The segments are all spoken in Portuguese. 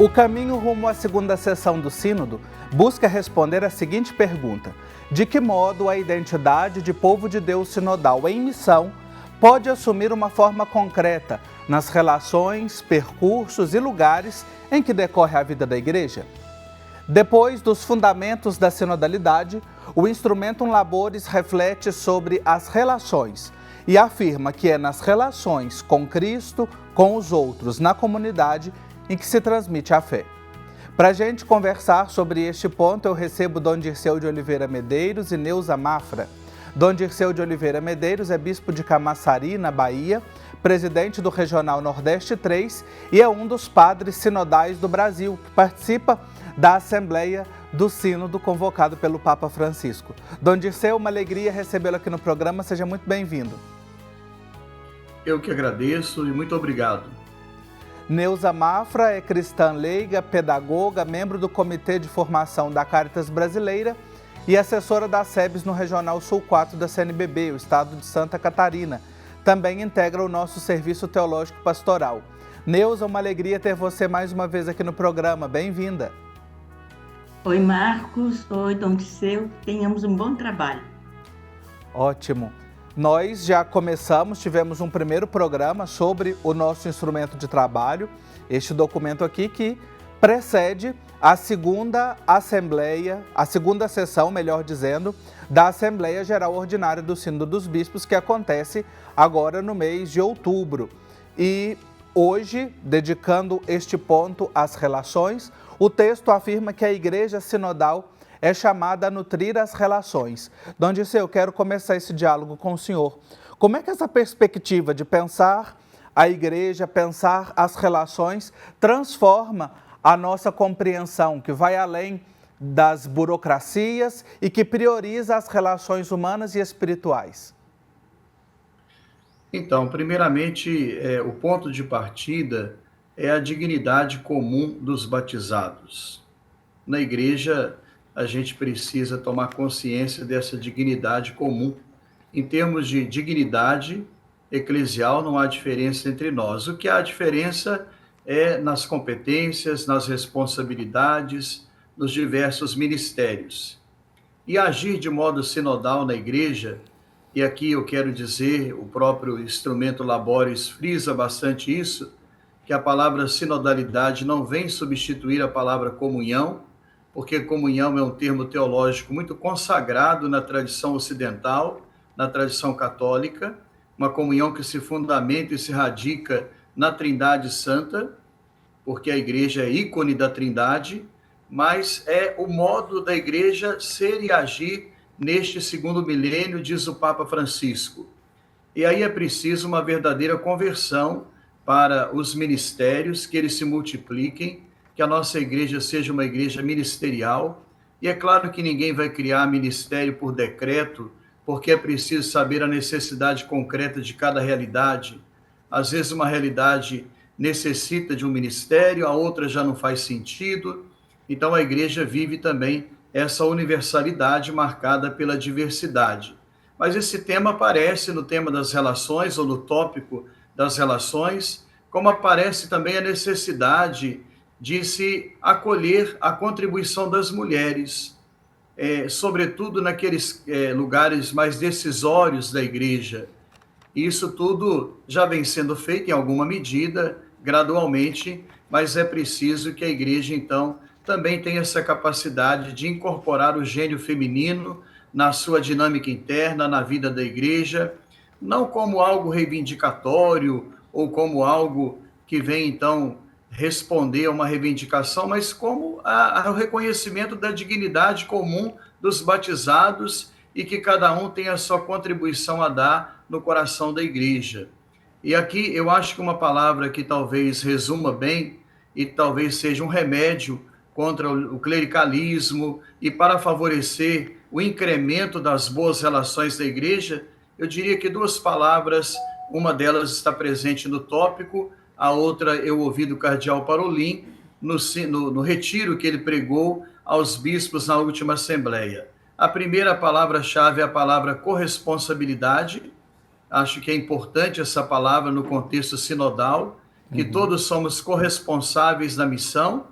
O caminho rumo à segunda sessão do Sínodo busca responder a seguinte pergunta: de que modo a identidade de povo de Deus sinodal em missão pode assumir uma forma concreta nas relações, percursos e lugares em que decorre a vida da Igreja? Depois dos fundamentos da sinodalidade, o Instrumentum Laboris reflete sobre as relações e afirma que é nas relações com Cristo, com os outros, na comunidade, em que se transmite a fé. Para a gente conversar sobre este ponto, eu recebo Dom Dirceu de Oliveira Medeiros e Neuza Mafra. Dom Dirceu de Oliveira Medeiros é bispo de Camaçari, na Bahia, presidente do Regional Nordeste 3 e é um dos padres sinodais do Brasil, que participa da Assembleia do Sínodo convocado pelo Papa Francisco. Dom Dirceu, uma alegria recebê-lo aqui no programa, seja muito bem-vindo. Eu que agradeço e muito obrigado. Neuza Mafra é cristã leiga, pedagoga, membro do Comitê de Formação da Caritas Brasileira e assessora da SEBS no Regional Sul 4 da CNBB, o estado de Santa Catarina. Também integra o nosso Serviço Teológico Pastoral. Neuza, uma alegria ter você mais uma vez aqui no programa. Bem-vinda. Oi, Marcos. Oi, Dom Dirceu. Tenhamos um bom trabalho. Ótimo. Nós já tivemos um primeiro programa sobre o nosso instrumento de trabalho, este documento aqui que precede a segunda assembleia, a segunda sessão, melhor dizendo, da Assembleia Geral Ordinária do Sínodo dos Bispos, que acontece agora no mês de outubro. E hoje, dedicando este ponto às relações, o texto afirma que a Igreja Sinodal é chamada a nutrir as relações. Dom Dirceu, eu quero começar esse diálogo com o senhor. Como é que essa perspectiva de pensar a igreja, pensar as relações, transforma a nossa compreensão, que vai além das burocracias e que prioriza as relações humanas e espirituais? Então, primeiramente, o ponto de partida é a dignidade comum dos batizados. Na igreja, a gente precisa tomar consciência dessa dignidade comum. Em termos de dignidade eclesial, não há diferença entre nós. O que há diferença é nas competências, nas responsabilidades, nos diversos ministérios. E agir de modo sinodal na igreja, e aqui eu quero dizer, o próprio Instrumentum Laboris frisa bastante isso, que a palavra sinodalidade não vem substituir a palavra comunhão, porque comunhão é um termo teológico muito consagrado na tradição ocidental, na tradição católica, uma comunhão que se fundamenta e se radica na Trindade Santa, porque a igreja é ícone da Trindade, mas é o modo da igreja ser e agir neste segundo milênio, diz o Papa Francisco. E aí é preciso uma verdadeira conversão para os ministérios, que eles se multipliquem, que a nossa igreja seja uma igreja ministerial. E é claro que ninguém vai criar ministério por decreto, porque é preciso saber a necessidade concreta de cada realidade. Às vezes uma realidade necessita de um ministério, a outra já não faz sentido. Então a igreja vive também essa universalidade marcada pela diversidade. Mas esse tema aparece no tema das relações, ou no tópico das relações, como aparece também a necessidade de se acolher a contribuição das mulheres, sobretudo naqueles lugares mais decisórios da igreja. Isso tudo já vem sendo feito em alguma medida, gradualmente, mas é preciso que a igreja, então, também tenha essa capacidade de incorporar o gênio feminino na sua dinâmica interna, na vida da igreja, não como algo reivindicatório ou como algo que vem, então, responder a uma reivindicação, mas como o reconhecimento da dignidade comum dos batizados e que cada um tem a sua contribuição a dar no coração da igreja. E aqui eu acho que uma palavra que talvez resuma bem e talvez seja um remédio contra o clericalismo e para favorecer o incremento das boas relações da igreja, eu diria que duas palavras, uma delas está presente no tópico, a outra eu ouvi do cardeal Parolin no retiro que ele pregou aos bispos na última assembleia. A primeira palavra-chave é a palavra corresponsabilidade. Acho que é importante essa palavra no contexto sinodal, que todos somos corresponsáveis da missão,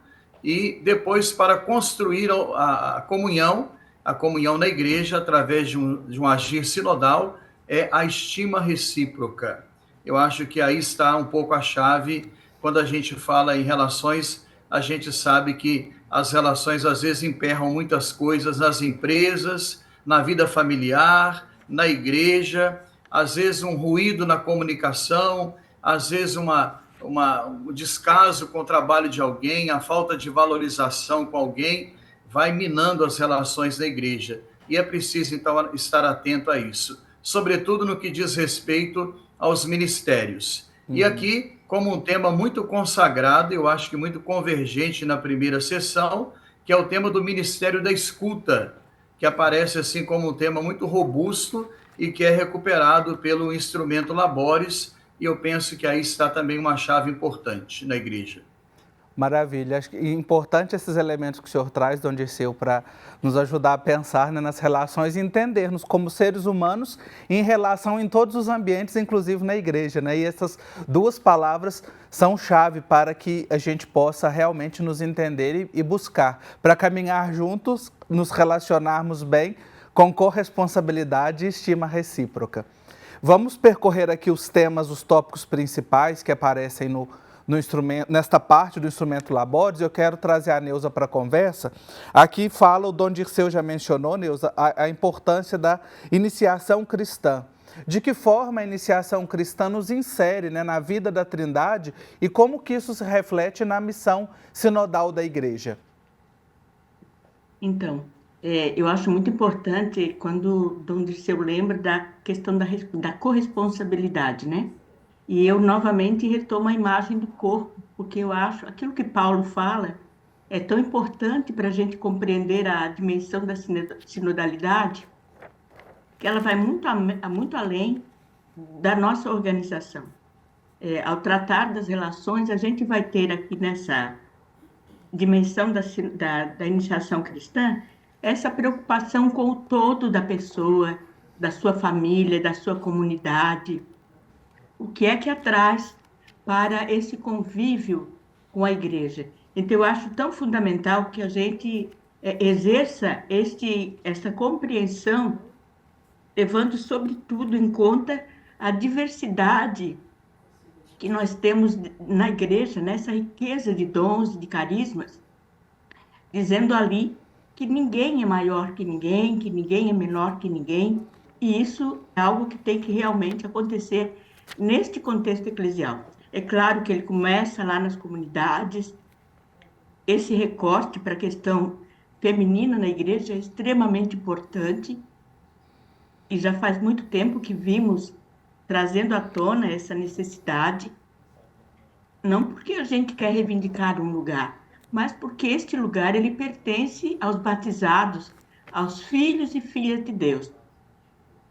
e depois para construir a comunhão na igreja através de um agir sinodal, é a estima recíproca. Eu acho que aí está um pouco a chave. Quando a gente fala em relações, a gente sabe que as relações às vezes emperram muitas coisas nas empresas, na vida familiar, na igreja, às vezes um ruído na comunicação, às vezes um descaso com o trabalho de alguém, a falta de valorização com alguém, vai minando as relações da igreja. E é preciso, então, estar atento a isso, sobretudo no que diz respeito aos ministérios. E aqui, como um tema muito consagrado, eu acho que muito convergente na primeira sessão, que é o tema do Ministério da Escuta, que aparece assim como um tema muito robusto e que é recuperado pelo instrumento Labores, e eu penso que aí está também uma chave importante na igreja. Maravilha. Acho que é importante esses elementos que o senhor traz, Dom Dirceu, para nos ajudar a pensar, né, nas relações e entendermos como seres humanos em relação em todos os ambientes, inclusive na igreja, né? E essas duas palavras são chave para que a gente possa realmente nos entender e buscar, para caminhar juntos, nos relacionarmos bem com corresponsabilidade e estima recíproca. Vamos percorrer aqui os temas, os tópicos principais que aparecem no instrumento, nesta parte do instrumento Labores. Eu quero trazer a Neuza para a conversa. Aqui fala, o Dom Dirceu já mencionou, Neuza, a importância da iniciação cristã. De que forma a iniciação cristã nos insere, né, na vida da Trindade e como que isso se reflete na missão sinodal da Igreja? Então, eu acho muito importante quando Dom Dirceu lembra da questão da corresponsabilidade, né? E eu novamente retomo a imagem do corpo, porque eu acho aquilo que Paulo fala é tão importante para a gente compreender a dimensão da sinodalidade, que ela vai muito além da nossa organização. Ao tratar das relações, a gente vai ter aqui nessa dimensão da iniciação cristã essa preocupação com o todo da pessoa, da sua família, da sua comunidade. O que é que traz para esse convívio com a igreja? Então, eu acho tão fundamental que a gente exerça essa compreensão, levando, sobretudo, em conta a diversidade que nós temos na igreja, nessa riqueza de dons e de carismas, dizendo ali que ninguém é maior que ninguém é menor que ninguém, e isso é algo que tem que realmente acontecer neste contexto eclesial. É claro que ele começa lá nas comunidades, esse recorte para a questão feminina na igreja é extremamente importante, e já faz muito tempo que vimos trazendo à tona essa necessidade, não porque a gente quer reivindicar um lugar, mas porque este lugar ele pertence aos batizados, aos filhos e filhas de Deus.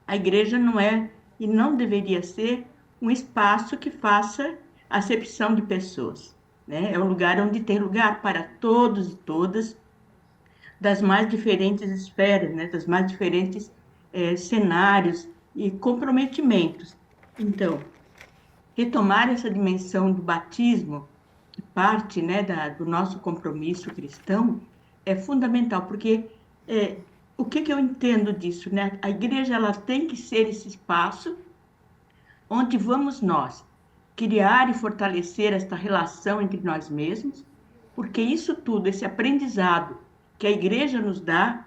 A igreja não é e não deveria ser um espaço que faça acepção de pessoas, né? É um lugar onde tem lugar para todos e todas, das mais diferentes esferas, né? Das mais diferentes cenários e comprometimentos. Então, retomar essa dimensão do batismo, que parte, né, do nosso compromisso cristão, é fundamental, porque o que eu entendo disso, né? A igreja ela tem que ser esse espaço onde vamos nós criar e fortalecer esta relação entre nós mesmos, porque isso tudo, esse aprendizado que a igreja nos dá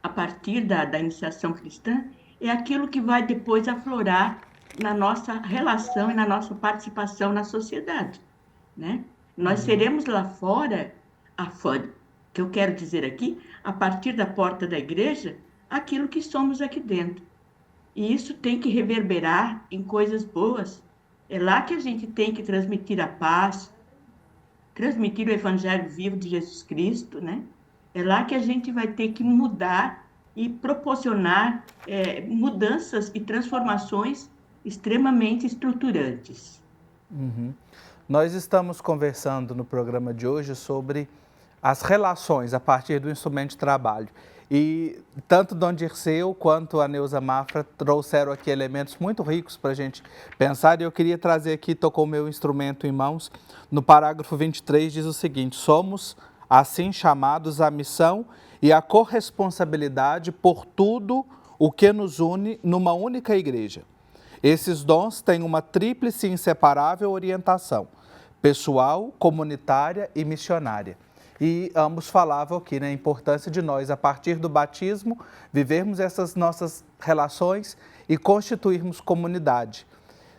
a partir da iniciação cristã, é aquilo que vai depois aflorar na nossa relação e na nossa participação na sociedade, né? Nós seremos lá fora, que eu quero dizer aqui, a partir da porta da igreja, aquilo que somos aqui dentro. E isso tem que reverberar em coisas boas. É lá que a gente tem que transmitir a paz, transmitir o evangelho vivo de Jesus Cristo, né? É lá que a gente vai ter que mudar e proporcionar mudanças e transformações extremamente estruturantes. Nós estamos conversando no programa de hoje sobre as relações a partir do instrumento de trabalho. E tanto Dom Dirceu quanto a Neuza Mafra trouxeram aqui elementos muito ricos para a gente pensar, e eu queria trazer aqui, tocou o meu instrumento em mãos, no parágrafo 23 diz o seguinte: somos assim chamados à missão e à corresponsabilidade por tudo o que nos une numa única igreja. Esses dons têm uma tríplice e inseparável orientação: pessoal, comunitária e missionária. E ambos falavam aqui na importância de nós, a partir do batismo, vivermos essas nossas relações e constituirmos comunidade.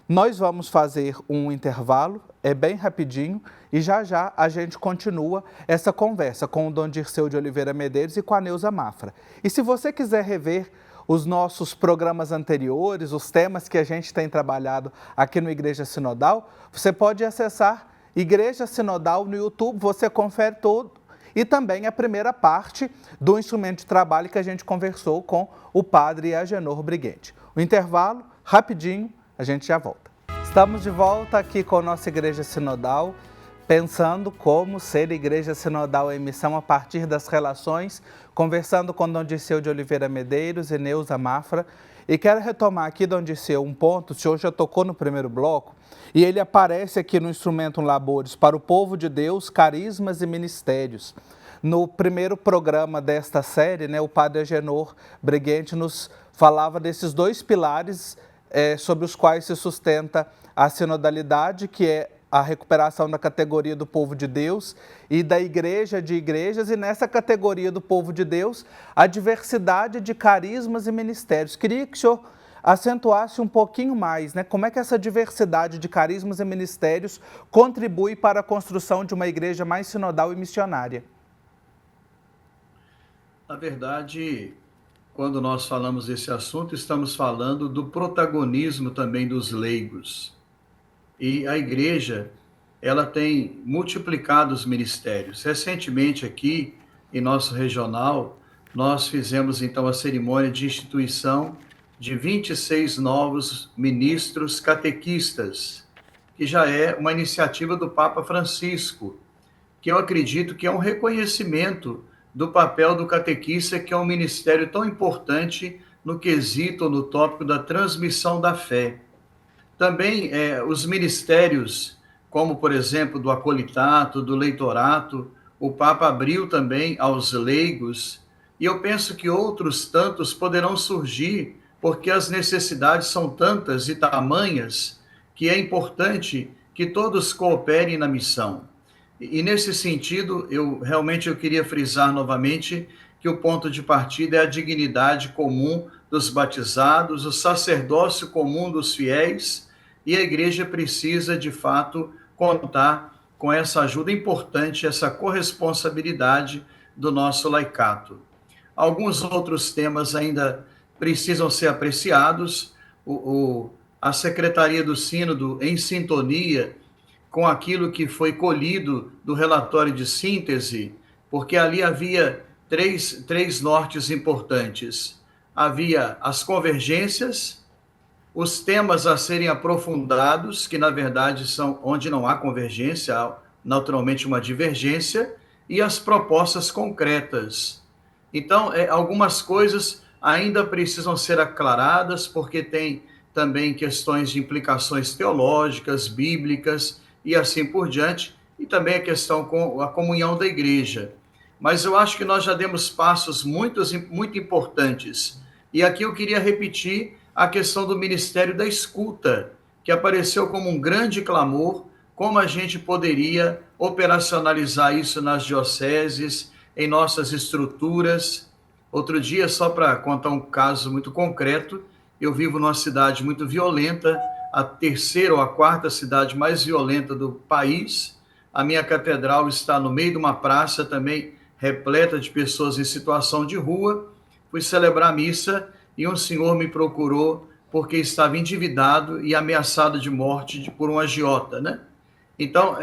Nós vamos fazer um intervalo, é bem rapidinho, e já já a gente continua essa conversa com o Dom Dirceu de Oliveira Medeiros e com a Neuza Mafra. E se você quiser rever os nossos programas anteriores, os temas que a gente tem trabalhado aqui no Igreja Sinodal, você pode acessar Igreja Sinodal no YouTube, você confere tudo, e também a primeira parte do instrumento de trabalho que a gente conversou com o padre Agenor Briguente. O intervalo, rapidinho, a gente já volta. Estamos de volta aqui com a nossa Igreja Sinodal, pensando como ser Igreja Sinodal em missão a partir das relações, conversando com Dom Dirceu de Oliveira Medeiros e Neuza Mafra. E quero retomar aqui, Dom Dirceu, um ponto, o senhor já tocou no primeiro bloco, e ele aparece aqui no Instrumentum Laboris, para o povo de Deus, carismas e ministérios. No primeiro programa desta série, o padre Agenor Briguente nos falava desses dois pilares sobre os quais se sustenta a sinodalidade, que é a recuperação da categoria do povo de Deus e da igreja de igrejas, e nessa categoria do povo de Deus, a diversidade de carismas e ministérios. Queria que o senhor acentuasse um pouquinho mais, como é que essa diversidade de carismas e ministérios contribui para a construção de uma igreja mais sinodal e missionária. Na verdade, quando nós falamos desse assunto, estamos falando do protagonismo também dos leigos. E a igreja, ela tem multiplicado os ministérios. Recentemente aqui, em nosso regional, nós fizemos então a cerimônia de instituição de 26 novos ministros catequistas, que já é uma iniciativa do Papa Francisco, que eu acredito que é um reconhecimento do papel do catequista, que é um ministério tão importante no quesito, no tópico da transmissão da fé. Também os ministérios, como por exemplo do acolitato, do leitorato, o Papa abriu também aos leigos, e eu penso que outros tantos poderão surgir, porque as necessidades são tantas e tamanhas, que é importante que todos cooperem na missão. E nesse sentido, eu queria frisar novamente que o ponto de partida é a dignidade comum dos batizados, o sacerdócio comum dos fiéis, e a igreja precisa, de fato, contar com essa ajuda importante, essa corresponsabilidade do nosso laicato. Alguns outros temas ainda precisam ser apreciados. A Secretaria do Sínodo, em sintonia com aquilo que foi colhido do relatório de síntese, porque ali havia três nortes importantes. Havia as convergências, os temas a serem aprofundados, que na verdade são onde não há convergência, há naturalmente uma divergência, e as propostas concretas. Então, algumas coisas ainda precisam ser aclaradas, porque tem também questões de implicações teológicas, bíblicas, e assim por diante, e também a questão com a comunhão da igreja. Mas eu acho que nós já demos passos muito importantes. E aqui eu queria repetir a questão do Ministério da Escuta, que apareceu como um grande clamor, como a gente poderia operacionalizar isso nas dioceses, em nossas estruturas. Outro dia, só para contar um caso muito concreto, eu vivo numa cidade muito violenta, a terceira ou a quarta cidade mais violenta do país. A minha catedral está no meio de uma praça também repleta de pessoas em situação de rua. Fui celebrar a missa e um senhor me procurou porque estava endividado e ameaçado de morte por um agiota, Então,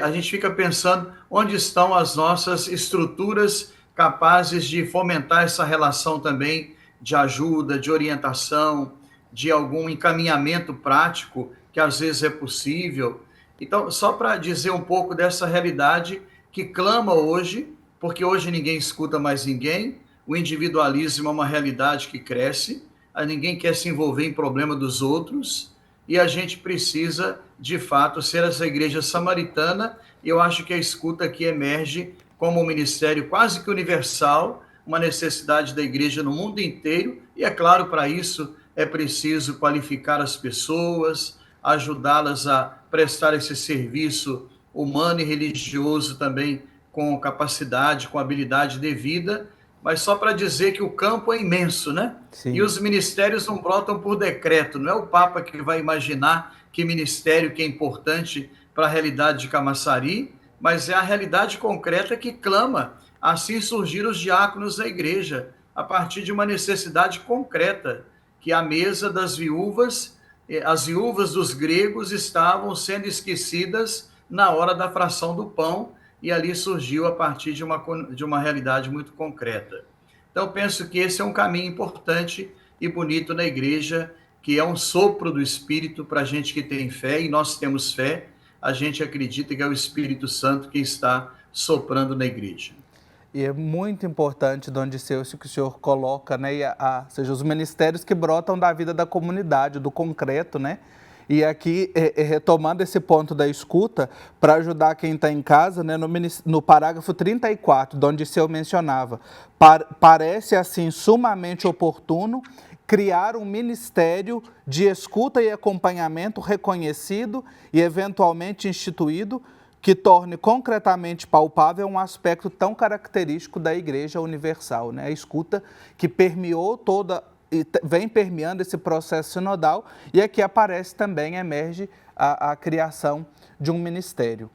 a gente fica pensando onde estão as nossas estruturas capazes de fomentar essa relação também de ajuda, de orientação, de algum encaminhamento prático, que às vezes é possível. Então, só para dizer um pouco dessa realidade que clama hoje porque hoje ninguém escuta mais ninguém, o individualismo é uma realidade que cresce, ninguém quer se envolver em problema dos outros, e a gente precisa, de fato, ser essa igreja samaritana, e eu acho que a escuta aqui emerge como um ministério quase que universal, uma necessidade da igreja no mundo inteiro, e é claro, para isso é preciso qualificar as pessoas, ajudá-las a prestar esse serviço humano e religioso também com capacidade, com habilidade devida, mas só para dizer que o campo é imenso, né? Sim. E os ministérios não brotam por decreto, não é o Papa que vai imaginar que ministério que é importante para a realidade de Camaçari, mas é a realidade concreta que clama. Assim surgiram os diáconos da igreja, a partir de uma necessidade concreta, que a mesa das viúvas, as viúvas dos gregos estavam sendo esquecidas na hora da fração do pão, e ali surgiu a partir de uma realidade muito concreta. Então, penso que esse é um caminho importante e bonito na igreja, que é um sopro do Espírito para a gente que tem fé, e nós temos fé, a gente acredita que é o Espírito Santo que está soprando na igreja. E é muito importante, Dom Dirceu, isso que o senhor coloca, né? Ou seja, os ministérios que brotam da vida da comunidade, do concreto, né? E aqui, retomando esse ponto da escuta, para ajudar quem está em casa, né, no parágrafo 34, Dom Dirceu mencionava, parece assim sumamente oportuno criar um ministério de escuta e acompanhamento reconhecido e eventualmente instituído, que torne concretamente palpável um aspecto tão característico da Igreja Universal, né? A escuta que permeou toda e vem permeando esse processo sinodal, e aqui aparece também, emerge a criação de um ministério.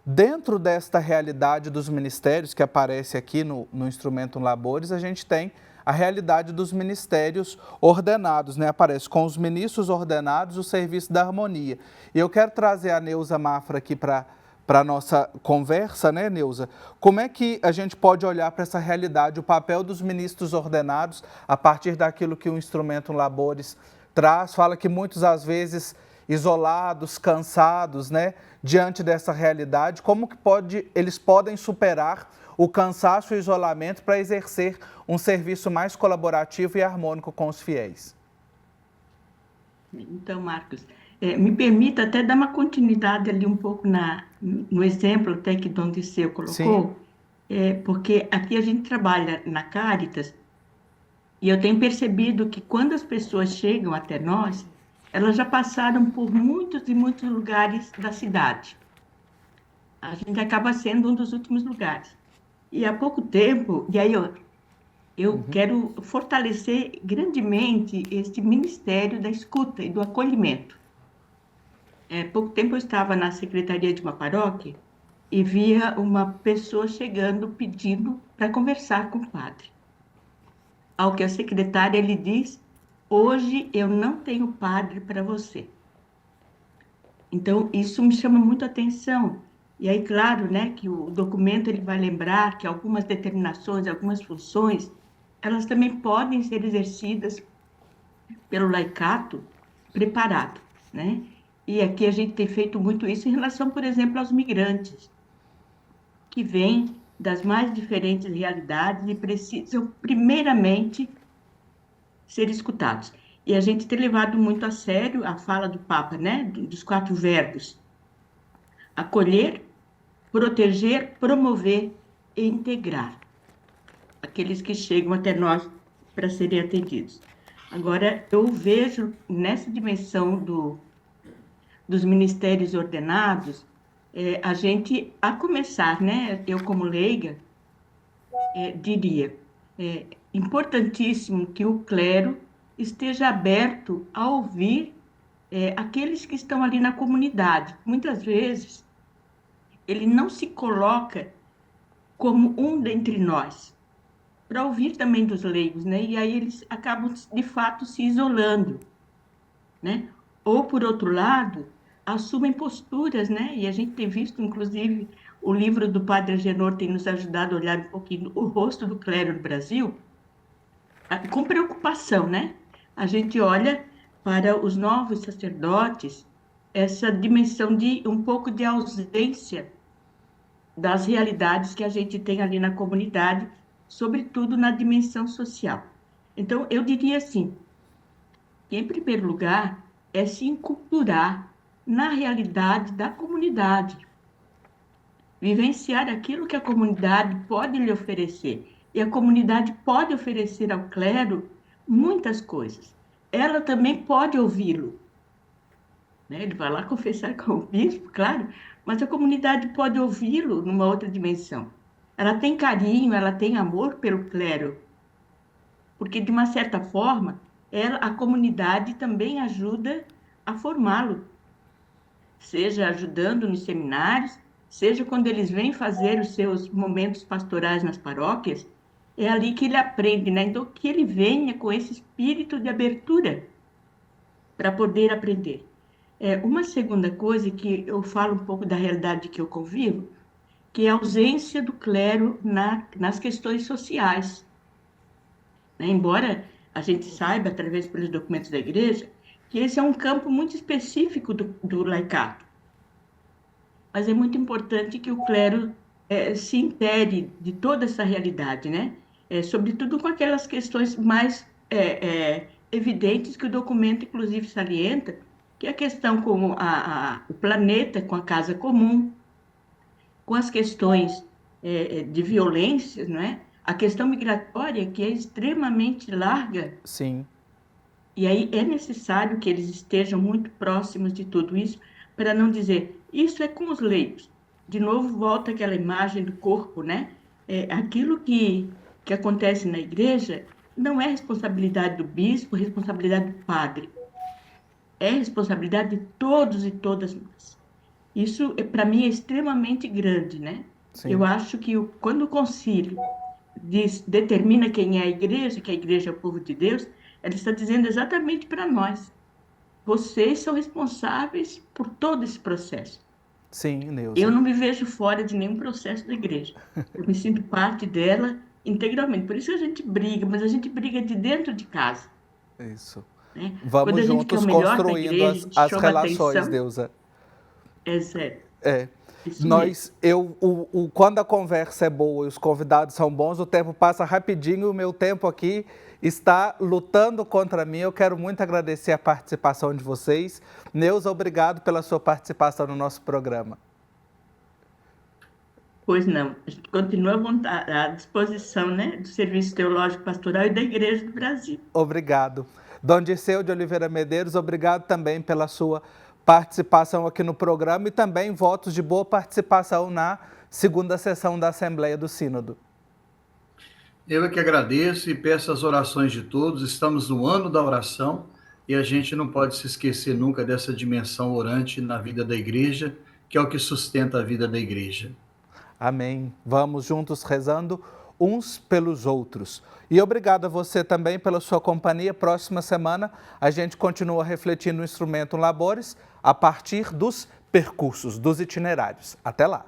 Dentro desta realidade dos ministérios, que aparece aqui no Instrumento Labores, a gente tem a realidade dos ministérios ordenados, né? Aparece com os ministros ordenados o serviço da harmonia. E eu quero trazer a Neuza Mafra aqui para a nossa conversa, né, Neuza? Como é que a gente pode olhar para essa realidade, o papel dos ministros ordenados, a partir daquilo que o Instrumento Labores traz? Fala que muitos, às vezes, isolados, cansados, né, diante dessa realidade, como que eles podem superar o cansaço e o isolamento para exercer um serviço mais colaborativo e harmônico com os fiéis? Então, Marcos, me permita até dar uma continuidade ali um pouco no exemplo até que Dom Dirceu colocou, porque aqui a gente trabalha na Caritas e eu tenho percebido que quando as pessoas chegam até nós, elas já passaram por muitos e muitos lugares da cidade. A gente acaba sendo um dos últimos lugares. E há pouco tempo, e aí eu quero fortalecer grandemente este ministério da escuta e do acolhimento. Pouco tempo eu estava na secretaria de uma paróquia e via uma pessoa chegando pedindo para conversar com o padre. Ao que a secretária lhe diz: hoje eu não tenho padre para você. Então, isso me chama muito a atenção. E aí, claro, né, que o documento ele vai lembrar que algumas determinações, algumas funções, elas também podem ser exercidas pelo laicato preparado, né? E aqui a gente tem feito muito isso em relação, por exemplo, aos migrantes, que vêm das mais diferentes realidades e precisam, primeiramente, ser escutados. E a gente tem levado muito a sério a fala do Papa, né, dos 4 verbos: acolher, proteger, promover e integrar aqueles que chegam até nós para serem atendidos. Agora, eu vejo nessa dimensão dos ministérios ordenados, a gente, a começar, né, eu como leiga, diria, importantíssimo que o clero esteja aberto a ouvir aqueles que estão ali na comunidade. Muitas vezes, ele não se coloca como um dentre nós, para ouvir também dos leigos, né? E aí eles acabam, de fato, se isolando, né? Ou, por outro lado, assumem posturas, né? E a gente tem visto, inclusive, o livro do Padre Agenor tem nos ajudado a olhar um pouquinho o rosto do clero no Brasil, com preocupação, né? A gente olha para os novos sacerdotes essa dimensão de um pouco de ausência das realidades que a gente tem ali na comunidade, sobretudo na dimensão social. Então, eu diria assim, que, em primeiro lugar, é se enculturar na realidade da comunidade, vivenciar aquilo que a comunidade pode lhe oferecer. E a comunidade pode oferecer ao clero muitas coisas. Ela também pode ouvi-lo, né? Ele vai lá confessar com o bispo, claro, mas a comunidade pode ouvi-lo numa outra dimensão. Ela tem carinho, ela tem amor pelo clero, porque, de uma certa forma, a comunidade também ajuda a formá-lo, seja ajudando nos seminários, seja quando eles vêm fazer os seus momentos pastorais nas paróquias, é ali que ele aprende, né? Então, que ele venha com esse espírito de abertura para poder aprender. Uma segunda coisa, que eu falo um pouco da realidade que eu convivo, que é a ausência do clero nas questões sociais, né? Embora a gente saiba, através pelos documentos da igreja, que esse é um campo muito específico do laicado. Mas é muito importante que o clero se intere de toda essa realidade, né? Sobretudo com aquelas questões mais evidentes que o documento, inclusive, salienta, que é a questão com o planeta, com a casa comum, com as questões de violência, não é? A questão migratória, que é extremamente larga. Sim. E aí é necessário que eles estejam muito próximos de tudo isso, para não dizer, isso é com os leigos. De novo, volta aquela imagem do corpo, né? Aquilo que acontece na igreja não é responsabilidade do bispo, responsabilidade do padre. É responsabilidade de todos e todas nós. Isso, para mim, é extremamente grande, né? Sim. Eu acho que quando o concílio determina quem é a igreja, que a igreja é o povo de Deus, ela está dizendo exatamente para nós: vocês são responsáveis por todo esse processo. Sim, Neuza. Eu não me vejo fora de nenhum processo da igreja. Eu me sinto parte dela integralmente. Por isso que a gente briga, mas a gente briga de dentro de casa. Isso. Né? Vamos Quando a gente quer juntos o melhor da construindo igreja, a gente as chama relações, atenção. Neuza. É sério. Isso Quando a conversa é boa e os convidados são bons, o tempo passa rapidinho. O meu tempo aqui está lutando contra mim. Eu quero muito agradecer a participação de vocês. Neuza, obrigado pela sua participação no nosso programa. Pois não, a gente continua à disposição, né, do Serviço Teológico Pastoral e da Igreja do Brasil. Obrigado. Dom Dirceu de Oliveira Medeiros, obrigado também pela sua participação aqui no programa e também votos de boa participação na segunda sessão da Assembleia do Sínodo. Eu é que agradeço e peço as orações de todos. Estamos no ano da oração e a gente não pode se esquecer nunca dessa dimensão orante na vida da igreja, que é o que sustenta a vida da igreja. Amém. Vamos juntos rezando uns pelos outros. E obrigado a você também pela sua companhia. Próxima semana a gente continua refletindo o instrumento Labores a partir dos percursos, dos itinerários. Até lá!